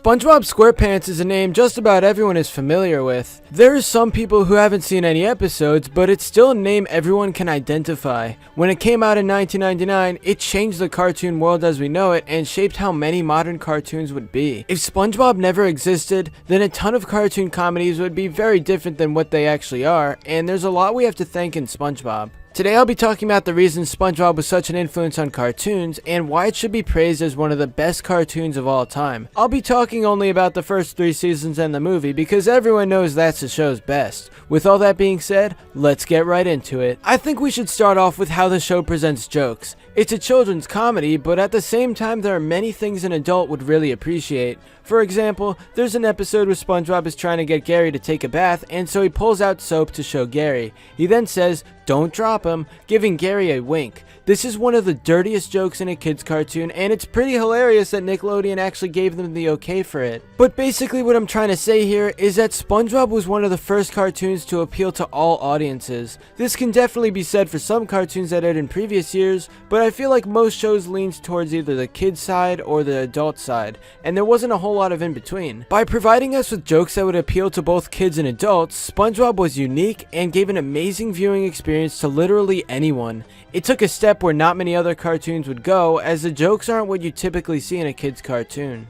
SpongeBob SquarePants is a name just about everyone is familiar with. There are some people who haven't seen any episodes, but it's still a name everyone can identify. When it came out in 1999, it changed the cartoon world as we know it and shaped how many modern cartoons would be. If SpongeBob never existed, then a ton of cartoon comedies would be very different than what they actually are, and there's a lot we have to thank in SpongeBob. Today I'll be talking about the reasons SpongeBob was such an influence on cartoons and why it should be praised as one of the best cartoons of all time. I'll be talking only about the first 3 seasons and the movie because everyone knows that's the show's best. With all that being said, let's get right into it. I think we should start off with how the show presents jokes. It's a children's comedy, but at the same time there are many things an adult would really appreciate. For example, there's an episode where SpongeBob is trying to get Gary to take a bath, and so he pulls out soap to show Gary. He then says, "Don't drop him," giving Gary a wink. This is one of the dirtiest jokes in a kid's cartoon, and it's pretty hilarious that Nickelodeon actually gave them the okay for it. But basically what I'm trying to say here is that SpongeBob was one of the first cartoons to appeal to all audiences. This can definitely be said for some cartoons that aired in previous years, but I feel like most shows leaned towards either the kid side or the adult side, and there wasn't a whole lot of in between. By providing us with jokes that would appeal to both kids and adults, SpongeBob was unique and gave an amazing viewing experience to literally anyone. It took a step where not many other cartoons would go, as the jokes aren't what you typically see in a kid's cartoon.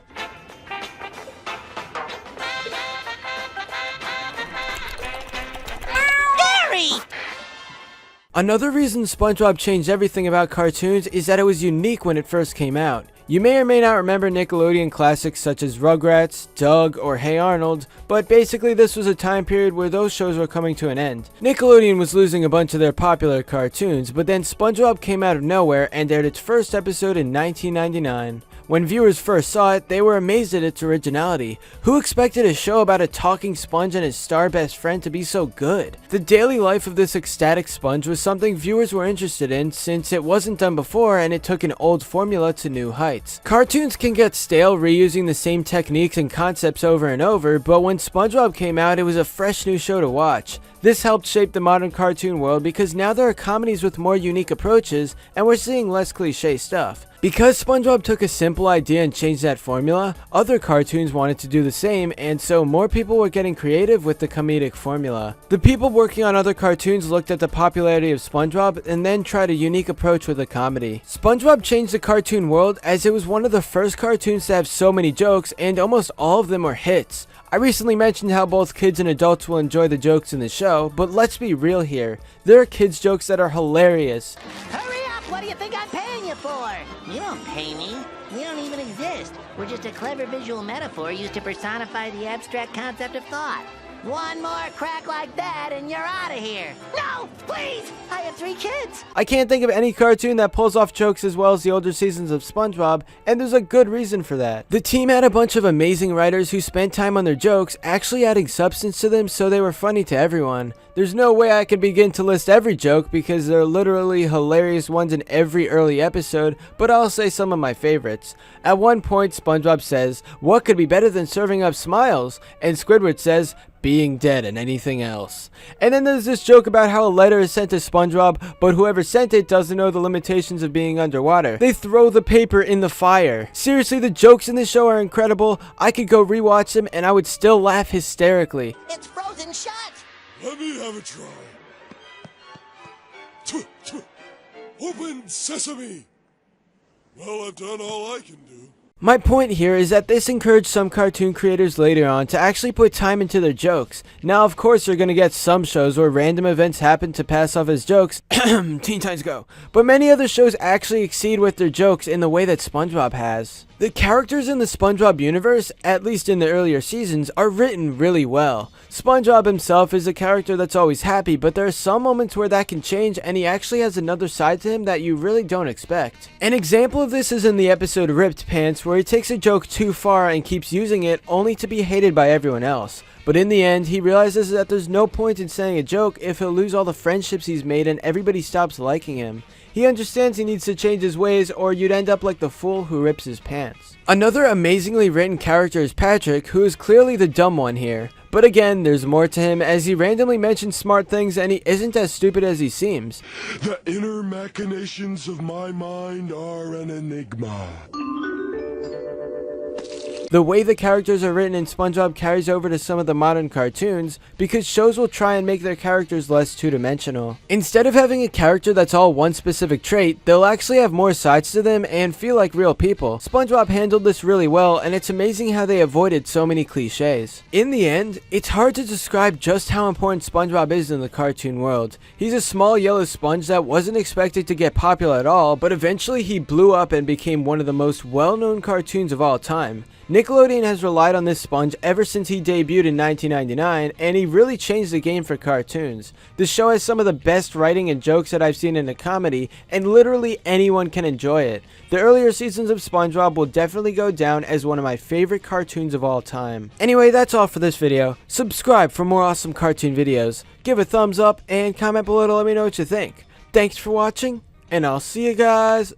Another reason SpongeBob changed everything about cartoons is that it was unique when it first came out. You may or may not remember Nickelodeon classics such as Rugrats, Doug, or Hey Arnold, but basically this was a time period where those shows were coming to an end. Nickelodeon was losing a bunch of their popular cartoons, but then SpongeBob came out of nowhere and aired its first episode in 1999. When viewers first saw it, they were amazed at its originality. Who expected a show about a talking sponge and his star best friend to be so good? The daily life of this ecstatic sponge was something viewers were interested in since it wasn't done before and it took an old formula to new heights. Cartoons can get stale reusing the same techniques and concepts over and over, but when SpongeBob came out, it was a fresh new show to watch. This helped shape the modern cartoon world because now there are comedies with more unique approaches and we're seeing less cliche stuff. Because SpongeBob took a simple idea and changed that formula, other cartoons wanted to do the same, and so more people were getting creative with the comedic formula. The people working on other cartoons looked at the popularity of SpongeBob and then tried a unique approach with a comedy. SpongeBob changed the cartoon world as it was one of the first cartoons to have so many jokes, and almost all of them were hits. I recently mentioned how both kids and adults will enjoy the jokes in the show, but let's be real here. There are kids' jokes that are hilarious. Hurry up! What do you think I'm paying you for? You don't pay me. We don't even exist. We're just a clever visual metaphor used to personify the abstract concept of thought. One more crack like that and you're out of here. No, please! I have 3 kids. I can't think of any cartoon that pulls off jokes as well as the older seasons of SpongeBob, and there's a good reason for that. The team had a bunch of amazing writers who spent time on their jokes, actually adding substance to them so they were funny to everyone. There's no way I can begin to list every joke because there are literally hilarious ones in every early episode, but I'll say some of my favorites. At one point, SpongeBob says, "What could be better than serving up smiles?" And Squidward says, "Being dead and anything else." And then there's this joke about how a letter is sent to SpongeBob, but whoever sent it doesn't know the limitations of being underwater. They throw the paper in the fire. Seriously, the jokes in this show are incredible. I could go rewatch them and I would still laugh hysterically. It's frozen shut. Let me have a try. Open sesame. Well, I've done all I can do. My point here is that this encouraged some cartoon creators later on to actually put time into their jokes. Now, of course, you're gonna get some shows where random events happen to pass off as jokes. Teen Titans Go. But many other shows actually exceed with their jokes in the way that SpongeBob has. The characters in the SpongeBob universe, at least in the earlier seasons, are written really well. SpongeBob himself is a character that's always happy, but there are some moments where that can change and he actually has another side to him that you really don't expect. An example of this is in the episode Ripped Pants, where he takes a joke too far and keeps using it only to be hated by everyone else. But in the end, he realizes that there's no point in saying a joke if he'll lose all the friendships he's made and everybody stops liking him. He understands he needs to change his ways or you'd end up like the fool who rips his pants. Another amazingly written character is Patrick, who is clearly the dumb one here. But again, there's more to him as he randomly mentions smart things and he isn't as stupid as he seems. The inner machinations of my mind are an enigma. The way the characters are written in SpongeBob carries over to some of the modern cartoons because shows will try and make their characters less two-dimensional. Instead of having a character that's all one specific trait, they'll actually have more sides to them and feel like real people. SpongeBob handled this really well, and it's amazing how they avoided so many cliches. In the end, it's hard to describe just how important SpongeBob is in the cartoon world. He's a small yellow sponge that wasn't expected to get popular at all, but eventually he blew up and became one of the most well-known cartoons of all time. Nickelodeon has relied on this sponge ever since he debuted in 1999, and he really changed the game for cartoons. The show has some of the best writing and jokes that I've seen in a comedy, and literally anyone can enjoy it. The earlier seasons of SpongeBob will definitely go down as one of my favorite cartoons of all time. Anyway, that's all for this video. Subscribe for more awesome cartoon videos. Give a thumbs up and comment below to let me know what you think. Thanks for watching, and I'll see you guys.